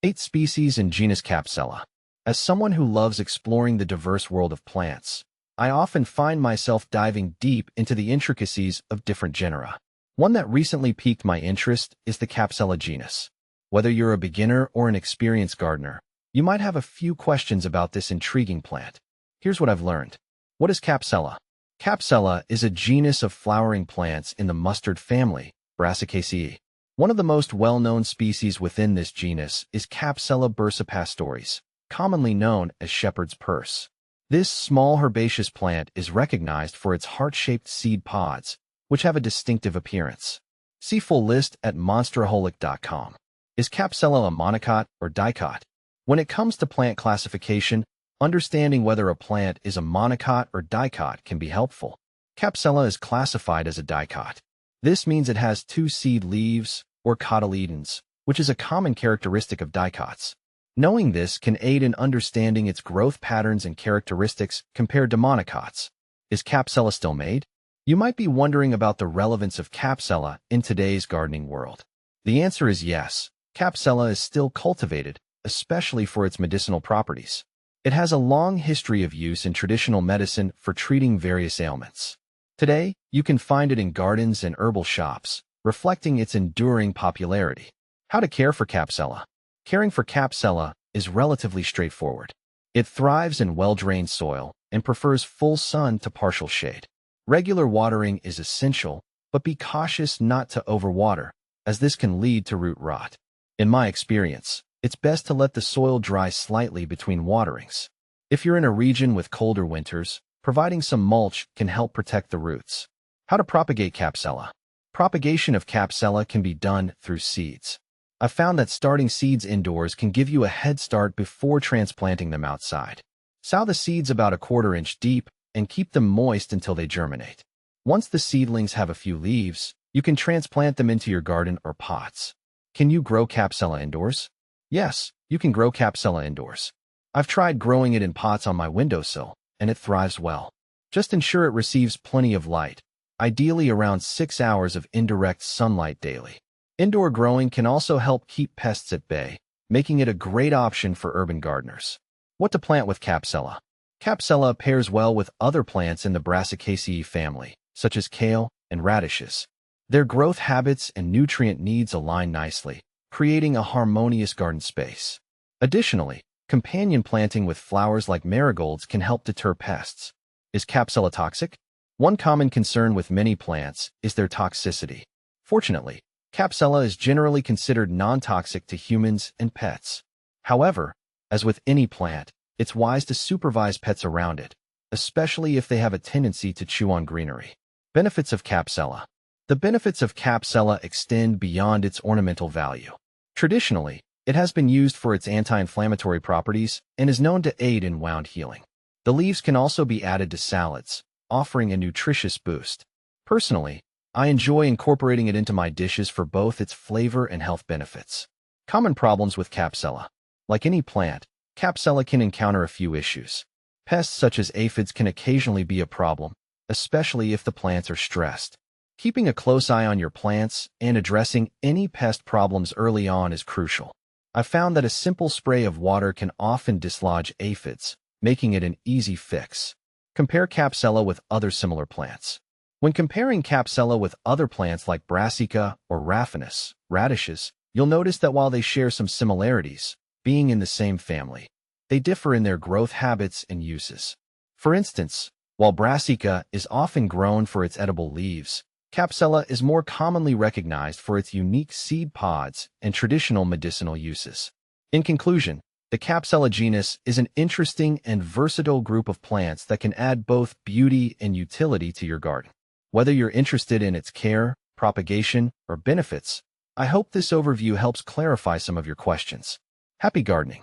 8 species in genus Capsella. As someone who loves exploring the diverse world of plants, I often find myself diving deep into the intricacies of different genera. One that recently piqued my interest is the Capsella genus. Whether you're a beginner or an experienced gardener, you might have a few questions about this intriguing plant. Here's what I've learned. What is Capsella? Capsella is a genus of flowering plants in the mustard family, Brassicaceae. One of the most well-known species within this genus is Capsella bursipastoris, commonly known as shepherd's purse. This small herbaceous plant is recognized for its heart-shaped seed pods, which have a distinctive appearance. See full list at monsteraholic.com. Is Capsella a monocot or dicot? When it comes to plant classification, understanding whether a plant is a monocot or dicot can be helpful. Capsella is classified as a dicot. This means it has 2 seed leaves, or cotyledons, which is a common characteristic of dicots. Knowing this can aid in understanding its growth patterns and characteristics compared to monocots. Is Capsella still made? You might be wondering about the relevance of Capsella in today's gardening world. The answer is yes. Capsella is still cultivated, especially for its medicinal properties. It has a long history of use in traditional medicine for treating various ailments. Today, you can find it in gardens and herbal shops, reflecting its enduring popularity. How to care for Capsella? Caring for Capsella is relatively straightforward. It thrives in well-drained soil and prefers full sun to partial shade. Regular watering is essential, but be cautious not to overwater, as this can lead to root rot. In my experience, it's best to let the soil dry slightly between waterings. If you're in a region with colder winters, providing some mulch can help protect the roots. How to propagate Capsella? Propagation of Capsella can be done through seeds. I've found that starting seeds indoors can give you a head start before transplanting them outside. Sow the seeds about 1/4 inch deep and keep them moist until they germinate. Once the seedlings have a few leaves, you can transplant them into your garden or pots. Can you grow Capsella indoors? Yes, you can grow Capsella indoors. I've tried growing it in pots on my windowsill, and it thrives well. Just ensure it receives plenty of light, ideally around 6 hours of indirect sunlight daily. Indoor growing can also help keep pests at bay, making it a great option for urban gardeners. What to plant with Capsella? Capsella pairs well with other plants in the Brassicaceae family, such as kale and radishes. Their growth habits and nutrient needs align nicely, creating a harmonious garden space. Additionally, companion planting with flowers like marigolds can help deter pests. Is Capsella toxic? One common concern with many plants is their toxicity. Fortunately, Capsella is generally considered non-toxic to humans and pets. However, as with any plant, it's wise to supervise pets around it, especially if they have a tendency to chew on greenery. Benefits of Capsella. The benefits of Capsella extend beyond its ornamental value. Traditionally, it has been used for its anti-inflammatory properties and is known to aid in wound healing. The leaves can also be added to salads, offering a nutritious boost. Personally, I enjoy incorporating it into my dishes for both its flavor and health benefits. Common problems with Capsella. Like any plant, Capsella can encounter a few issues. Pests such as aphids can occasionally be a problem, especially if the plants are stressed. Keeping a close eye on your plants and addressing any pest problems early on is crucial. I've found that a simple spray of water can often dislodge aphids, making it an easy fix. Compare Capsella with other similar plants. When comparing Capsella with other plants like Brassica or Raphanus, radishes, you'll notice that while they share some similarities, being in the same family, they differ in their growth habits and uses. For instance, while Brassica is often grown for its edible leaves, Capsella is more commonly recognized for its unique seed pods and traditional medicinal uses. In conclusion, the Capsella genus is an interesting and versatile group of plants that can add both beauty and utility to your garden. Whether you're interested in its care, propagation, or benefits, I hope this overview helps clarify some of your questions. Happy gardening!